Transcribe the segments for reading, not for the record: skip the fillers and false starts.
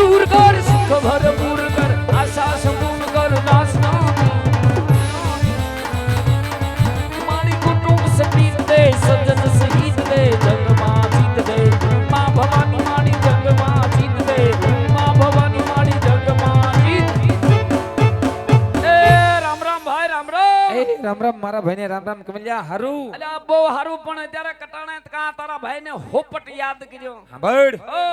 दूर कर सुख भरपूर कर आशा संपूर्ण कर दास मारी कुटुंब सटीत दे सजन शहीद दे जंग मां जीत दे मां भवानी मारी जंग मां जीत दे मां भवानी मारी जंग मां जीत ए राम राम भाई राम राम એ રામ રામ મારા ભાઈને રામ રામ કમલ્યા હારું અલ્યા બહુ હારું પણ ત્યારે કટાણે કા તારા ભાઈને હોપટ યાદ કર્યો સાંભળ ઓ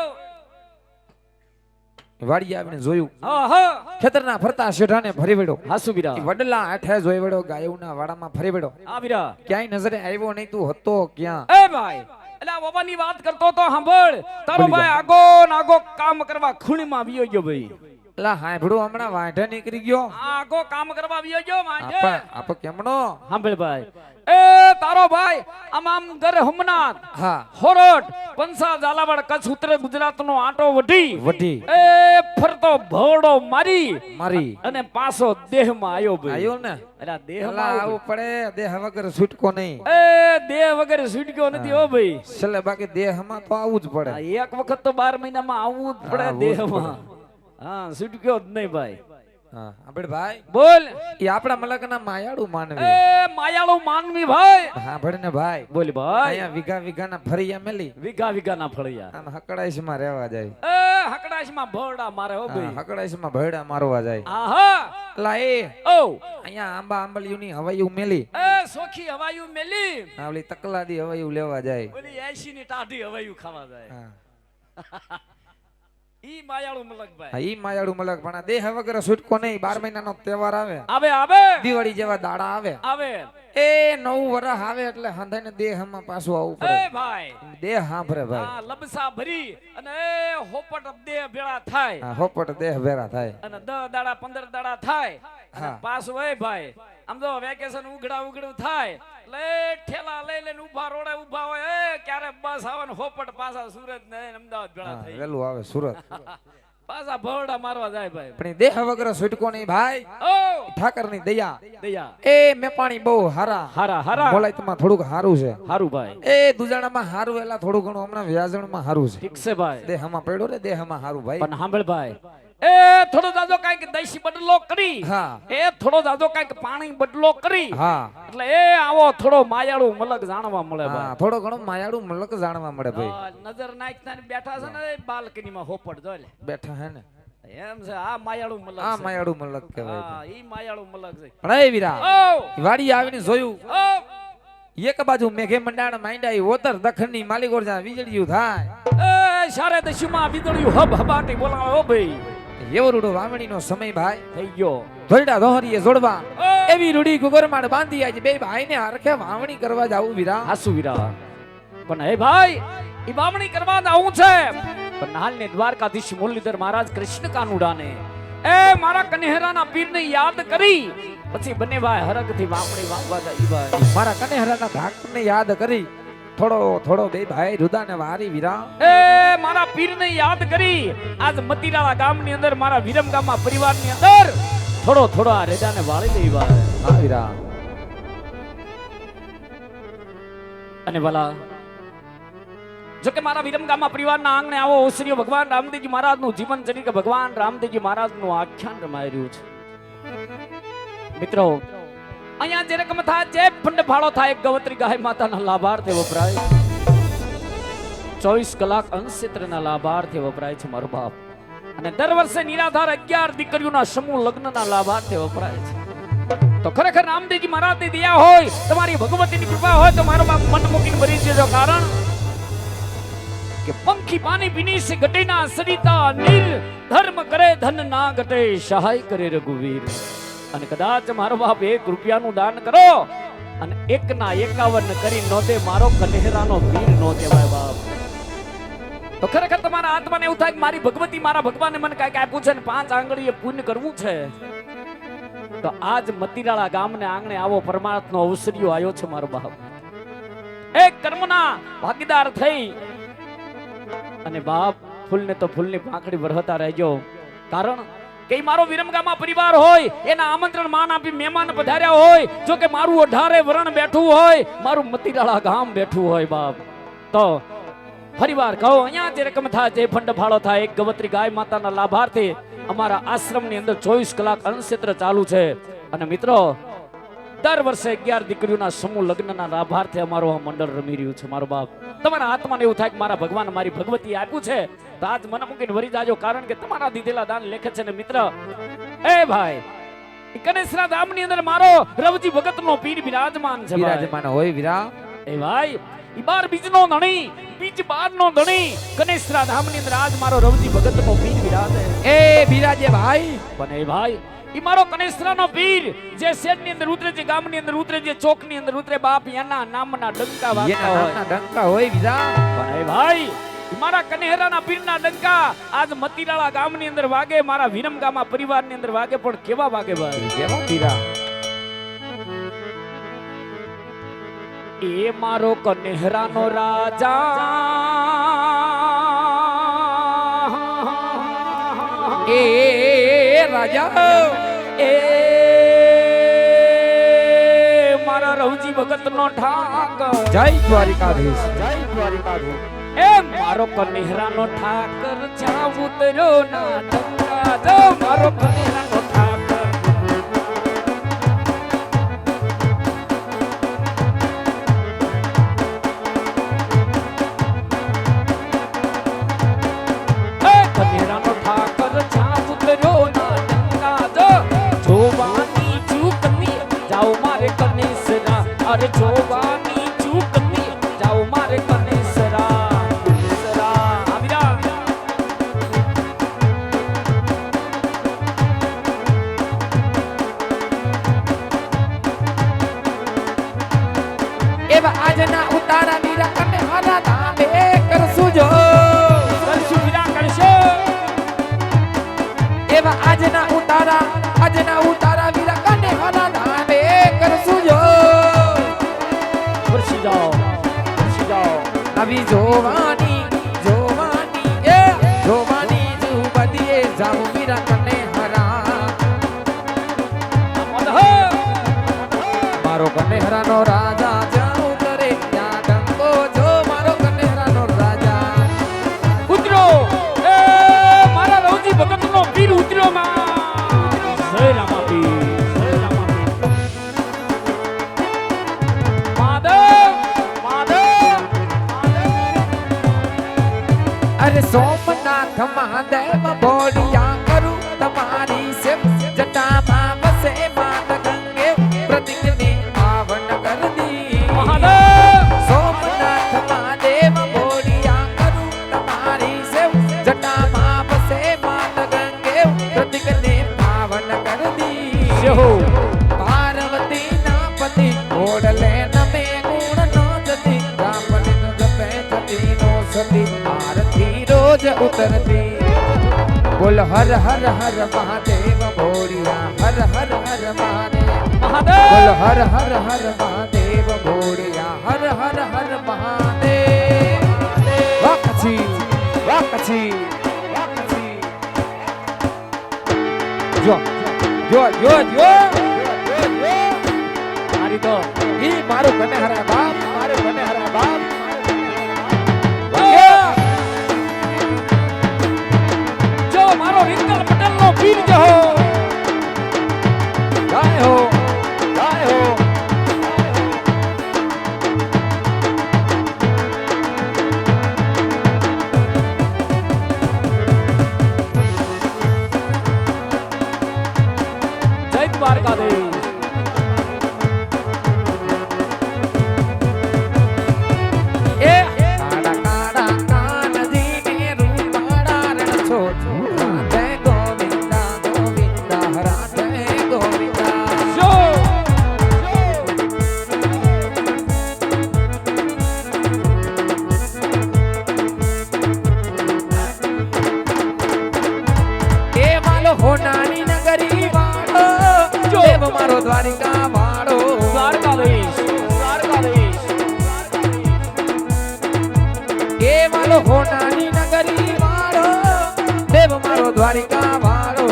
વાડી આવીને જોયું હા હા ખેતરના ફરતા શેઢાને ફરી વળ્યો હાસુ બીરા ઈ વડલા આઠે જોઈ વળ્યો ગાયોના વાડામાં ફરી વળ્યો આ બીરા ક્યાંય નજરે આવ્યો નહીં તું હતો ક્યાં એ ભાઈ અલ્યા બાબાની વાત કરતો તો સાંભળ તારો બોલી ભાઈ જા. આગો નાગો કામ કરવા ખૂણીમાં વિયો ગયો ભાઈ લા હાંભળો હમણાં વાંઢે નીકળી ગયો આગો કામ કરવા વિયો ગયો માંજે આપ કેમનો સાંભળ ભાઈ એ તારો ભાઈ આમ ઘર હમનાથ હા હોરટ પંસા ઝાલાવાડ કચ્છ ઉત્તર ગુજરાતનો આટો વઢી વઢી એ ફરતો ભવડો મારી મારી અને પાછો દેહમાં આયો ભાઈ આયો ને અલ્યા દેહમાં લા આયો આવું પડે દેહ વગર છૂટકો નહીં એ દેહ વગર છૂટક્યો નથી હો ભાઈ છેલ્લે બાકી દેહમાં તો આવું જ પડે આ એક વખત તો 12 મહિનામાં આવવું જ પડે આવવું જ દેહમાં હા છૂટક્યો જ નહીં ભાઈ હા સાંભળ ભાઈ બોલ ઈ આપણા મલકના માયાળુ એ માનવી માયાળુ માનવી ભાઈ સાંભળ ને ભાઈ બોલ ભાઈ અહીંયા વીઘા વીઘાના ફરિયા મેલી વીઘા વીઘાના ફળિયા આમ હકડાઈશમાં રહેવા જાય એ હકડાશમાં ભોરડા મારે હો ભાઈ હકડાઈશમાં ભયડા મારવા જાય આહા લા એ ઓ અહીંયા આંબા આંબલિયુની હવાયું મેલી એ સોખી હવાયું મેલી આ ઓલી તકલાદી હવાયું લેવા જાય ઓલી 80 ની ટાઢી હવાયું ખાવા જાય હા. ઈ માયાળુ મલક હા, ભાઈ ઈ માયાળુ મલક પણ આ દેહ વગર છૂટકો નહીં 12 મહિનાનો તહેવાર આવે આવે આવે દિવાળી જેવા દાડા આવે આવે એ નવું વરસ આવે એટલે હંધાઈને દેહમાં પાછું આવવું એ પડે ભાઈ દેહ સાંભળે ભાઈ આ લબસા ભરી અને એ હોપટ દેહ ભેળા થાય હા હોપટ દેહ ભેરા થાય અને 10 દાડા 15 દાડા થાય અને હા. પાછું હોય ભાઈ આમ તો વેકેશન ઉઘડું થાય એટલે ઠેલા લઈ લઈને ઊભા રોડે ઊભા હોય એ ક્યારે બસ આવે ને હોપટ પાછા સુરત ને અમદાવાદ ભેળા હા, થઈ વેલું આવે સુરત પાછા ભવડા મારવા જાય ભાઈ પણ ઈ દેહ વગર છૂટકો નહીં ભાઈ ઓ ઠાકરની દયા દયા એ મેપાણી બહુ હારા હારા હારા બોલાયતમાં થોડુંક હારું છે હારું ભાઈ એ દુજાણામાં હારું એલા થોડું ઘણું હમણાં વ્યાજણમાં હારું છે ઠીક છે ભાઈ દેહમાં પડ્યો રે દેહમાં હારું ભાઈ પણ સાંભળ ભાઈ એ થોડો જાજો કઈક દઈશી બદલો કરી હા એ થોડો જાજો કઈક પાણી બદલો કરી હા એટલે એ આવો થોડો માયાળુ મલક જાણવા મળે હા ભાઈ થોડો ઘણો માયાળું મલક જાણવા મળે ભાઈ નજર નાખતા ને બેઠા છે ને બાલ્કનીમાં હોપટ જોઈ લે બેઠા હે ને એમ છે આ માયાળુ મલક આ છે. માયાળું મલક કહેવાય હા ઈ માયાળુ મલક છે પણ એ વીરા ઓ વાડી આવીને જોયું ઓ એક બાજુ મેઘે મંડાણ માંડ્યા ઓતર દખણની માલિકોર જ્યાં વીજળીયું થાય એ સારે દશમાં વીજળીયું હબ હબાટી બોલાવે ઓ ભાઈ એવો રૂડો વાવણીનો સમય ભાઈ થઈ ગયો ધોરડા દોહરીએ જોડવા ઓ એવી રૂડી ગુગરમાડ બાંધી આજે બે ભાઈને હરખે વાવણી કરવા જાવું વીરા હાસુ વીરા પણ હે ભાઈ ઈ વાવણી કરવા આવું છે પણ હાલને દ્વારકાધીશ મુરલીધર મહારાજ કૃષ્ણ કાનુડાને એ મારા કન્હેરાના પીરને યાદ કરી પછી બંને ભાઈ હરખથી વાવણી વાવવા જાય ભાઈ મારા કનેહરાના ધાકને યાદ કરી થોડો થોડો બે ભાઈ રુદાને વારી વીરા એ મારા પીરને યાદ કરી આજ મતીરાળા ગામની અંદર મારા વિરમ ગામમાં પરિવારની અંદર થોડો થોડો આ રેજાને વાળી દઈ ભાઈ હા વીરા અને ભલા જો કે મારા વિરમગામમાં પરિવારના આંગણે આવો ઓસરીઓ ભગવાન રામદેવજી મહારાજનું જીવન ચરિત્ર ભગવાન રામદેવજી મહારાજનું આખ્યાન રમાઈ રહ્યું છે મિત્રો અહીંયા જે રકમ થાય જે ફંડ ફાળો થાય ગવત્રી ગાય માતાના લાભાર્થે વપરાય 24 કલાક અંશક્ષેત્રના લાભાર્થે વપરાય છે મારો બાપ અને દર વર્ષે નિરાધાર 11 દીકરીઓના સમૂહ લગ્નના લાભાર્થે વપરાય છે તો ખરેખર રામદેવજી મહારાજની દયા હોય તમારી ભગવતીની કૃપા હોય તો મારો બાપ મન મૂકીને ભરી દેજો કારણ કે પંખી પાણી પીની સે ઘટે ના સરિતા નીર ધર્મ કરે ધન ના ઘટે સહાય કરે રઘુવીર અને કદાચ મારો બાપ 1 રૂપિયાનું દાન કરો અને 1 ના 51 કરી નો દે મારો કન્હેરાનો વીર નો કહેવાય બાપ તો ખરેખર તમારા આત્માને એવું થાય કે મારી ભગવતી મારા ભગવાને મને કાંઈક આપ્યું છે ને 5 આંગળીએ પુણ્ય કરવું છે તો આજ મતીરાળા ગામને આંગણે આવો પરમાર્થનો અવસરિયો આવ્યો છે મારો બાપ એક કર્મના ભાગીદાર થઈ અને બાપ ફૂલને તો ફૂલની પાંખડી વરહતા રહેજો કારણ કે મારો વિરમગામમાં પરિવાર હોય એના આમંત્રણ માન આપી મહેમાન પધાર્યા હોય જો કે મારું 18 વરણ બેઠું હોય મારું મતીરાળા ગામ બેઠું હોય બાપ તો ફરીવાર કહો અહીંયા જે રકમ થાય જે ફંડ ફાળો થાય એક ગવત્રી ગાય માતાના લાભાર્થે અમારા આશ્રમની અંદર 24 કલાક અન્નક્ષેત્ર ચાલુ છે અને મિત્રો દર વર્ષે 11 દીકરીઓના સમૂહ લગ્નના લાભાર્થે અમારો આ મંડળ રમી રહ્યું છે મારો બાપ તમારા આત્માને એવું થાય કે મારા ભગવાન મારી ભગવતી આપ્યું છે તો આજ મને મૂકીને વરી જાજો કારણ કે તમારા દીધેલા દાન લેખે છે ને મિત્ર એ ભાઈ કનેસરા ધામની અંદર મારો રવજી ભગતનો પીર બિરાજમાન છે ભાઈ. વિરાજમાન હોય વીરા. એ ભાઈ ઈ બાર બીજનો ધણી બીજ બારનો ધણી કનેસરા ધામની અંદર આજ મારો રવજી ભગતનો પીર બિરાજે એ બિરાજે ભાઈ. પણ એ ભાઈ ઈ મારો કનેસરાનો પીર જે શેડની અંદર ઉતરે છે ગામની અંદર ઉતરે છે ચોકની અંદર ઉતરે બાપ એના નામના ડંકા વાગતા એના હોય નામના ડંકા હોય વીરા. પણ એ ભાઈ ઈ મારા કનેહરાના પીરના ડંકા આજ મતીરાળા ગામની અંદર વાગે મારા વિરમગામા પરિવારની અંદર વાગે પણ કેવા વાગે ભાઈ કેવા વીરા. એ મારો કનેહરાનો રાજા એ રાજા એ મારા રવજી ભગતનો ઠાકર જય દ્વારિકાધીશ. જય દ્વારિકાધીશ. એ મારો કનેહરાનો ઠાકર જ્યાં ઉતર્યો ના ડંકા જો મારો કનેહરાનો ઠાકર એ કનેહરાનો ઠાકર જ્યાં ઉતર્યો ના ડંકા જો જોવાની ચૂકની જાઓ મારે કનેસરા અરે જોવાની ચૂકની જાઓ મારે કનેસરા એવા આજના ઉતારા વીરા અને હરા ધામે કરશું જો. કરશું વિરા કરશો એવા આજના ઉતારા વીરા અને હરા ધામે કરશું જો. વરસી જાઓ આવી જોવાની એ જોવાની જુબદીએ જાઉં વીરા અને હરા. મારો કનેહરાનો રાજા જ્યાં ઉતરે ત્યાં ડંકો જો મારો કનેહરાનો રાજા. ઉતરો એ મારા રવજી ભગતનો પીર ઉતર્યો માં જય રામાપીર જય રામાપીર માધવ અરે સોમનાથ મહાદેવ બોડિયા કરું તમારી સેવ જટામાં વસે માત ગંગે પ્રતિજ્ઞે પાવન કર દી. મહાદેવ સોમનાથ મહાદેવ બોડિયા કરું તમારી સેવ જટામાં વસે માત ગંગે પ્રતિજ્ઞે પાવન કર દી. જેહો પાર્વતી ના પતિ ઓડલે નમે ગુણ નો જતી રામને ન જપે જતી નો સતી આરતી રોજ ઉતરતી. બોલ હર હર હર મહાદેવ બોડિયા હર હર હર મહાદેવ. મહાદેવ બોલ હર હર હર મહાદેવ બોડિયા હર હર હર મહાદેવ. વાકછી જો જો જો જો મારી તો ઈ મારું કનેહરા બાપ મારું કનેહરા બાપ. જો મારો રિંકલ પટેલનો પીર જે હો જય હો જય હો. જય દ્વારકાધીશ એ કાડા કાડા કાનજી ને રૂપાડા રણ છોડ રાધે ગોવિંદા ગોવિંદા રાધે ગોવિંદા. જો એ માલો હોનાની નગરી વાળો દેવ મારો દ્વારિકા વાળો. દ્વારકાધીશ એ માલો હોનાની નગરી વાળો દેવ મારો દ્વારિકા વાળો.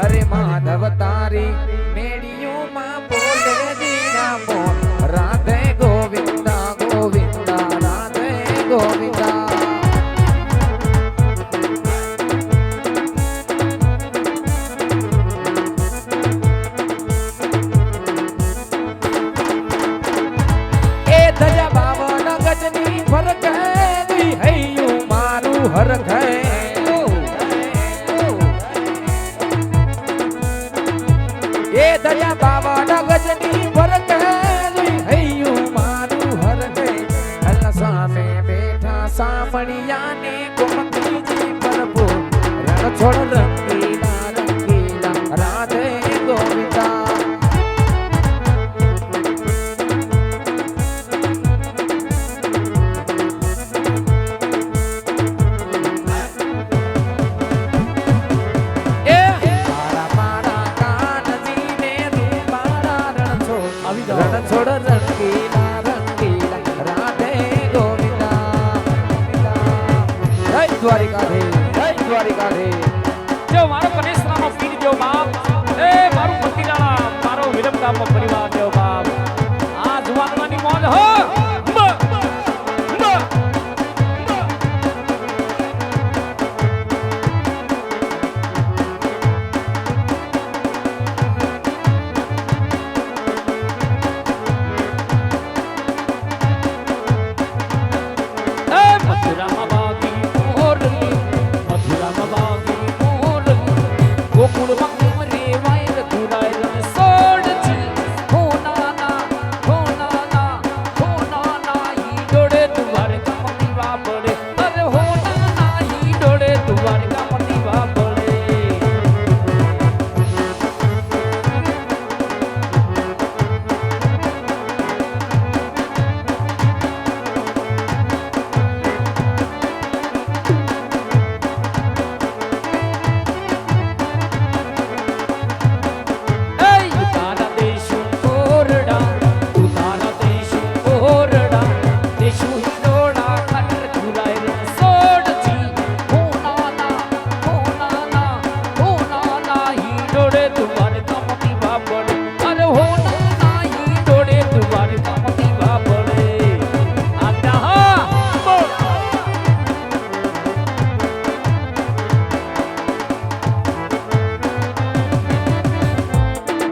અરે માધવ તારી મેડિયુમાં બોલે દીના મોન રાધે ગોવિંદા ગોવિંદા રાધે ગોવિંદા. દયા બાવા ગજની ભરકે હૈયું મારું હરકે અલ સામે બેઠા સામણિયાને ગોમતીજી પ્રભુ રણ છોડ રંગીલા રંગીલા રાધે ગોવિંદા છોડ રંગીલા રંગીલા રાધે ગોવિંદા જય દ્વારિકાધીશ જય દ્વારિકાધીશ જો મારો